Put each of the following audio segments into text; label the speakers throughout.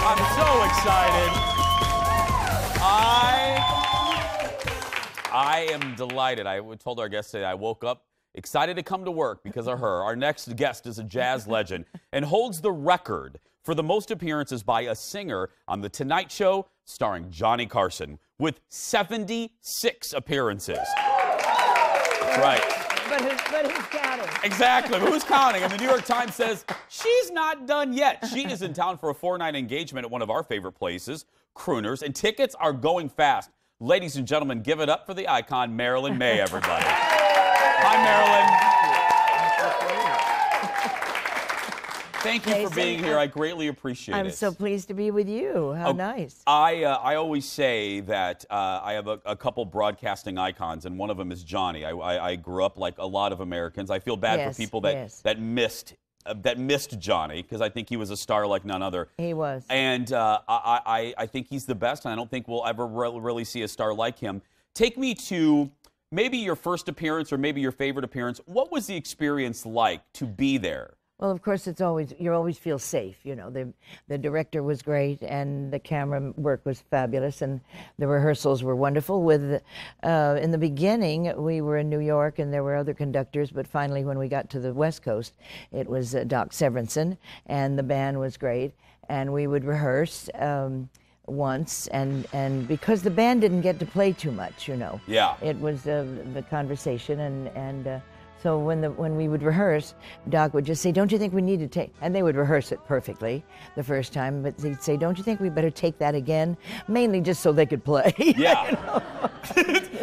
Speaker 1: I'm so excited. I am delighted. I told our guest today I woke up excited to come to work because of her. Our next guest is a jazz legend and holds the record for the most appearances by a singer on The Tonight Show, starring Johnny Carson, with 76 appearances. That's right.
Speaker 2: But who's counting?
Speaker 1: Exactly. Who's counting? And the New York Times says she's not done yet. She is in town for a 4-night engagement at one of our favorite places, Crooners, and tickets are going fast. Ladies and gentlemen, give it up for the icon, Marilyn Maye, everybody. Hi, Marilyn. Thank you for being here. I greatly appreciate it.
Speaker 2: I'm so pleased to be with you. How nice.
Speaker 1: I always say that I have a couple broadcasting icons, and one of them is Johnny. I grew up like a lot of Americans. I feel bad for people that missed Johnny, because I think he was a star like none other.
Speaker 2: He was.
Speaker 1: And I think he's the best, and I don't think we'll ever really see a star like him. Take me to maybe your first appearance or maybe your favorite appearance. What was the experience like to be there?
Speaker 2: Well, of course, you always feel safe. You know, the director was great, and the camera work was fabulous, and the rehearsals were wonderful. In the beginning, we were in New York, and there were other conductors, but finally, when we got to the West Coast, it was Doc Severinsen, and the band was great, and we would rehearse once, and because the band didn't get to play too much, you know.
Speaker 1: Yeah.
Speaker 2: It was the conversation, and so when we would rehearse, Doc would just say, "Don't you think we need to take?" And they would rehearse it perfectly the first time, but he'd say, "Don't you think we better take that again?" Mainly just so they could play.
Speaker 1: Yeah.
Speaker 2: You know?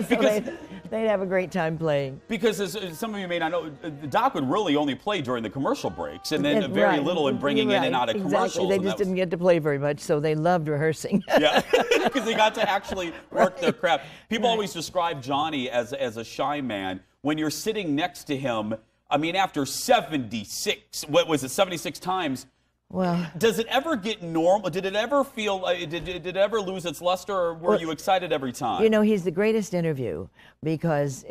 Speaker 1: Because
Speaker 2: they'd have a great time playing.
Speaker 1: Because as some of you may not know, Doc would really only play during the commercial breaks, and then very little in bringing in and out of commercials.
Speaker 2: They just didn't get to play very much, so they loved rehearsing.
Speaker 1: Yeah, because they got to actually work their craft. People always describe Johnny as a shy man. When you're sitting next to him, I mean, after 76 times,
Speaker 2: well,
Speaker 1: does it ever get normal? Did it ever feel, did it ever lose its luster, or were you excited every time?
Speaker 2: You know, he's the greatest interview because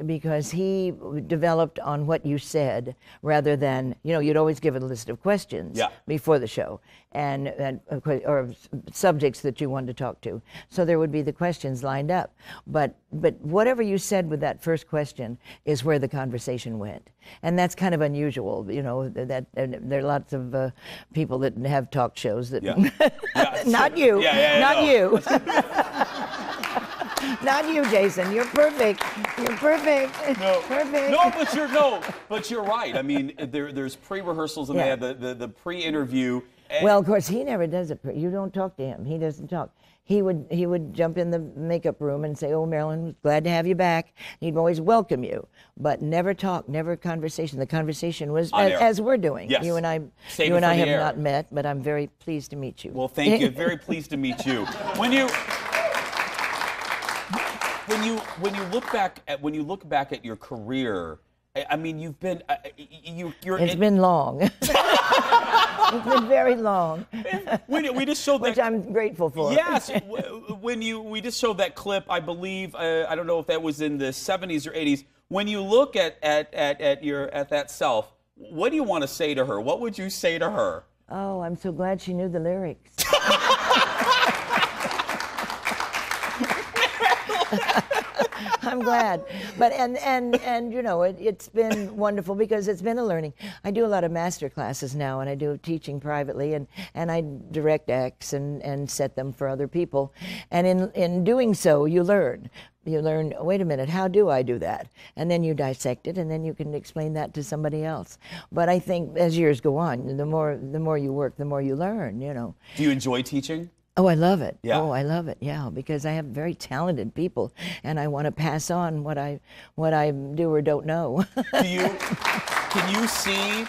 Speaker 2: he developed on what you said rather than, you know, you'd always give a list of questions before the show or subjects that you wanted to talk to. So there would be the questions lined up. But whatever you said with that first question is where the conversation went. And that's kind of unusual, you know, that there are lots of people that have talk shows that not you. Not you. Not you, Jason. You're perfect. You're perfect.
Speaker 1: No,
Speaker 2: perfect.
Speaker 1: But you're right. I mean, there's pre-rehearsals and they have the pre-interview.
Speaker 2: Well, of course, he never does it. You don't talk to him. He doesn't talk. He would jump in the makeup room and say, "Oh, Marilyn, glad to have you back." He'd always welcome you, but never talk, never conversation. The conversation was as we're doing.
Speaker 1: Yes.
Speaker 2: You and I have not met, but I'm very pleased to meet you.
Speaker 1: Well, thank you. Very pleased to meet you. When you look back at your career, I mean, you've been
Speaker 2: It's been long. It's been very long.
Speaker 1: We just showed
Speaker 2: which I'm grateful for.
Speaker 1: Yes, we just showed that clip. I believe I don't know if that was in the 70s or 80s. When you look at that self, what do you want to say to her? What would you say to her?
Speaker 2: Oh, I'm so glad she knew the lyrics. I'm glad, but and you know it's been wonderful because it's been a learning. I do a lot of master classes now, and I do teaching privately, and I direct acts and set them for other people, and in doing so, you learn. You learn, wait a minute, how do I do that? And then you dissect it, and then you can explain that to somebody else. But I think as years go on, the more you work, the more you learn. You know.
Speaker 1: Do you enjoy teaching?
Speaker 2: Oh, I love it.
Speaker 1: Yeah.
Speaker 2: Oh, I love it. Yeah, because I have very talented people, and I want to pass on what I do or don't know.
Speaker 1: Can you see,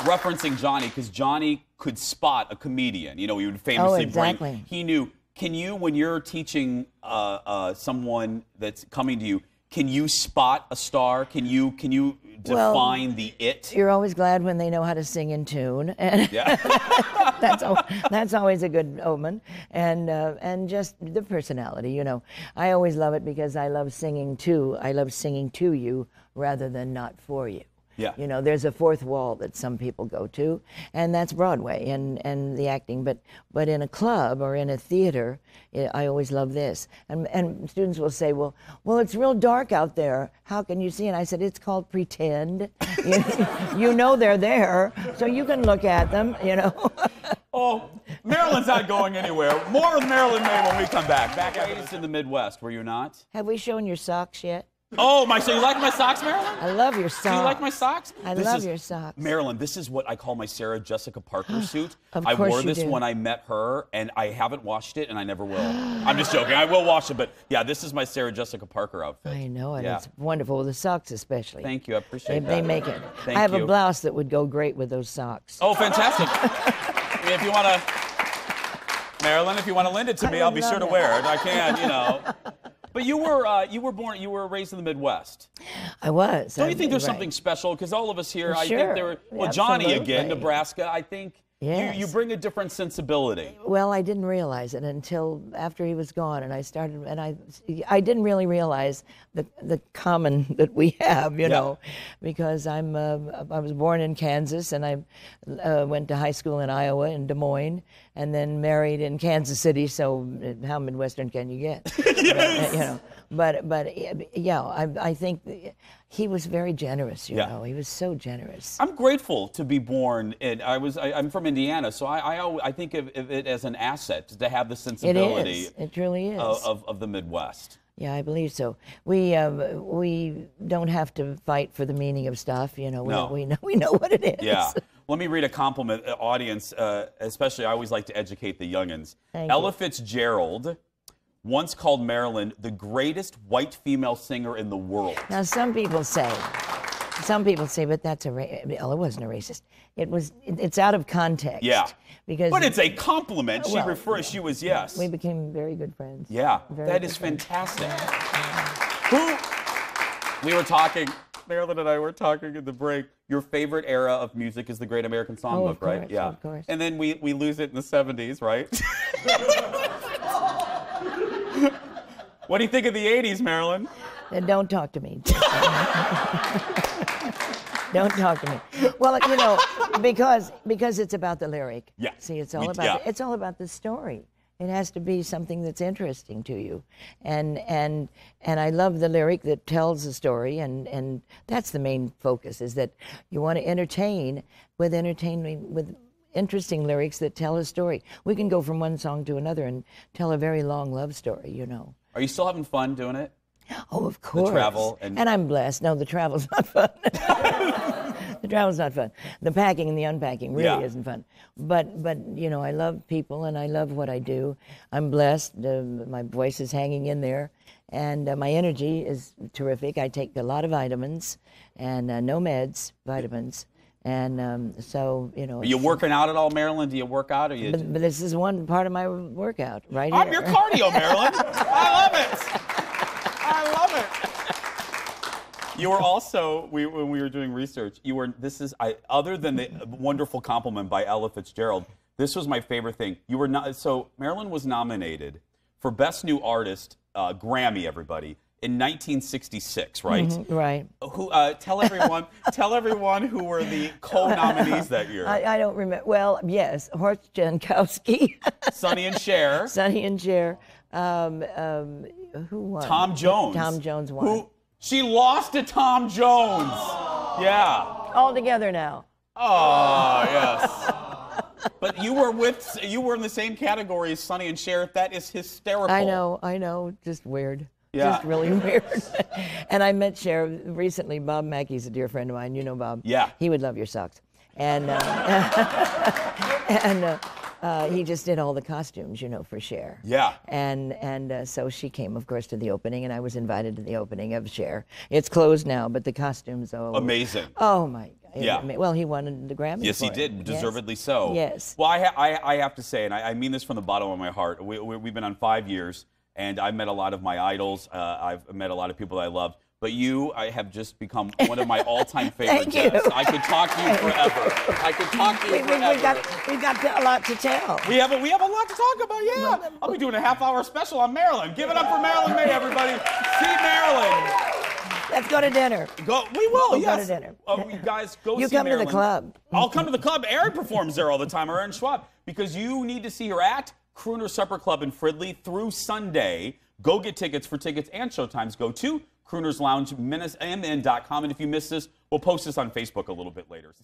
Speaker 1: referencing Johnny, because Johnny could spot a comedian. You know, he would famously bring. He knew. Can you, when you're teaching someone that's coming to you, can you spot a star? Can you define the it?
Speaker 2: You're always glad when they know how to sing in tune, and that's always a good omen. And just the personality, you know. I always love it because I love singing to you rather than not for you.
Speaker 1: Yeah.
Speaker 2: You know, there's a fourth wall that some people go to, and that's Broadway and the acting. But in a club or in a theater, I always love this. And students will say, well, it's real dark out there. How can you see? And I said, it's called pretend. You know they're there, so you can look at them, you know.
Speaker 1: Oh, Marilyn's not going anywhere. More with Marilyn Maye when we come back. Back raised in the Midwest, were you not?
Speaker 2: Have we shown your socks yet?
Speaker 1: Oh, so you like my socks, Marilyn?
Speaker 2: I love your socks.
Speaker 1: Do you like my socks?
Speaker 2: I love your socks.
Speaker 1: Marilyn, this is what I call my Sarah Jessica Parker suit.
Speaker 2: Of
Speaker 1: I
Speaker 2: course
Speaker 1: wore
Speaker 2: you
Speaker 1: this
Speaker 2: do.
Speaker 1: when I met her, and I haven't washed it, and I never will. I'm just joking. I will wash it, but yeah, this is my Sarah Jessica Parker outfit.
Speaker 2: I know it.
Speaker 1: Yeah.
Speaker 2: It's wonderful. The socks especially.
Speaker 1: Thank you. I appreciate that.
Speaker 2: They make it.
Speaker 1: Thank
Speaker 2: I have
Speaker 1: you.
Speaker 2: a blouse that would go great with those socks.
Speaker 1: Oh, fantastic. I mean, if you want to, Marilyn, if you want to lend it to me, I'll be sure to wear it. I can, you know. But you were raised in the Midwest.
Speaker 2: I was.
Speaker 1: Don't you think there's
Speaker 2: right.
Speaker 1: something special? Because all of us here,
Speaker 2: Well,
Speaker 1: I think
Speaker 2: sure.
Speaker 1: there were, Johnny again,
Speaker 2: Absolutely.
Speaker 1: Nebraska, I think
Speaker 2: Yes.
Speaker 1: you bring a different sensibility.
Speaker 2: Well, I didn't realize it until after he was gone, and I didn't really realize the common that we have, you know, because I was born in Kansas, and I went to high school in Iowa in Des Moines, and then married in Kansas City. So how Midwestern can you get?
Speaker 1: Yes.
Speaker 2: You know, but yeah, I think he was very generous. You know, he was so generous.
Speaker 1: I'm grateful to be born, and I'm from Indiana, so I think of it as an asset to have the sensibility.
Speaker 2: It is. It truly is.
Speaker 1: Of the Midwest.
Speaker 2: Yeah, I believe so. We don't have to fight for the meaning of stuff. You know, we know what it is.
Speaker 1: Yeah. Let me read a compliment, audience. Especially, I always like to educate the youngins. Ella Fitzgerald once called Marilyn the greatest white female singer in the world.
Speaker 2: Now, some people say, but that's Ella wasn't a racist. It's out of context.
Speaker 1: Yeah.
Speaker 2: But
Speaker 1: it's a compliment. She was, yes.
Speaker 2: We became very good friends.
Speaker 1: Yeah, that is fantastic. We were talking, Marilyn and I were talking in the break. Your favorite era of music is the Great American Songbook, right? Yeah,
Speaker 2: of course.
Speaker 1: And then we lose it in the 70s, right? What do you think of the 80s, Marilyn?
Speaker 2: Then don't talk to me. Don't talk to me. Well, you know, because it's about the lyric.
Speaker 1: Yeah.
Speaker 2: See, it's all about the story. It has to be something that's interesting to you, and I love the lyric that tells the story, and that's the main focus, is that you want to entertain with interesting lyrics that tell a story. We can go from one song to another and tell a very long love story, you know.
Speaker 1: Are you still having fun doing it?
Speaker 2: Oh, of course.
Speaker 1: The travel
Speaker 2: and I'm blessed. No, the travel's not fun. The travel's not fun. The packing and the unpacking really isn't fun. But you know, I love people and I love what I do. I'm blessed. My voice is hanging in there, and my energy is terrific. I take a lot of vitamins and no meds, vitamins. And so, you know.
Speaker 1: Are you working out at all, Marilyn? Do you work out? Or you?
Speaker 2: But this is one part of my workout, right
Speaker 1: I'm
Speaker 2: here.
Speaker 1: your cardio, Marilyn. I love it. I love it. You were also, when we were doing research, other than the wonderful compliment by Ella Fitzgerald, this was my favorite thing. Marilyn was nominated for Best New Artist, Grammy, everybody, in 1966, right?
Speaker 2: Mm-hmm, right.
Speaker 1: Tell everyone who were the co-nominees that year.
Speaker 2: I don't remember. Well, yes, Horst Jankowski.
Speaker 1: Sonny and Cher.
Speaker 2: Sonny and Cher. Who won?
Speaker 1: Tom Jones.
Speaker 2: Tom Jones won.
Speaker 1: She lost to Tom Jones. Yeah.
Speaker 2: All together now.
Speaker 1: Oh, yes. But you were in the same category as Sonny and Cher. That is hysterical.
Speaker 2: I know. Just weird.
Speaker 1: Yeah.
Speaker 2: Just really weird. And I met Cher recently. Bob Mackey's a dear friend of mine. You know Bob.
Speaker 1: Yeah.
Speaker 2: He would love your socks. And he just did all the costumes, you know, for Cher.
Speaker 1: Yeah.
Speaker 2: And so she came, of course, to the opening, and I was invited to the opening of Cher. It's closed now, but the costumes,
Speaker 1: amazing.
Speaker 2: Oh my God.
Speaker 1: Yeah.
Speaker 2: Well, he won the Grammy.
Speaker 1: Yes,
Speaker 2: for
Speaker 1: he
Speaker 2: it.
Speaker 1: did, deservedly so.
Speaker 2: Yes.
Speaker 1: Well, I have to say, and I mean this from the bottom of my heart. We've been on 5 years, and I've met a lot of my idols. I've met a lot of people that I love. But I have just become one of my all-time favorite guests. I could talk to you forever. We've got
Speaker 2: a lot to tell.
Speaker 1: We have a lot to talk about, yeah. I'll be doing a half-hour special on Marilyn. Give it up for Marilyn Maye, everybody. See Marilyn.
Speaker 2: Let's go to dinner.
Speaker 1: We will,
Speaker 2: we'll
Speaker 1: yes.
Speaker 2: go to dinner.
Speaker 1: You guys, go
Speaker 2: you
Speaker 1: see
Speaker 2: come
Speaker 1: Marilyn.
Speaker 2: to the club.
Speaker 1: I'll come to the club. Erin performs there all the time, Erin Schwab, because you need to see her at Crooner Supper Club in Fridley through Sunday. Go get tickets. For tickets and showtimes, go to croonersloungemn.com. And if you miss this, we'll post this on Facebook a little bit later.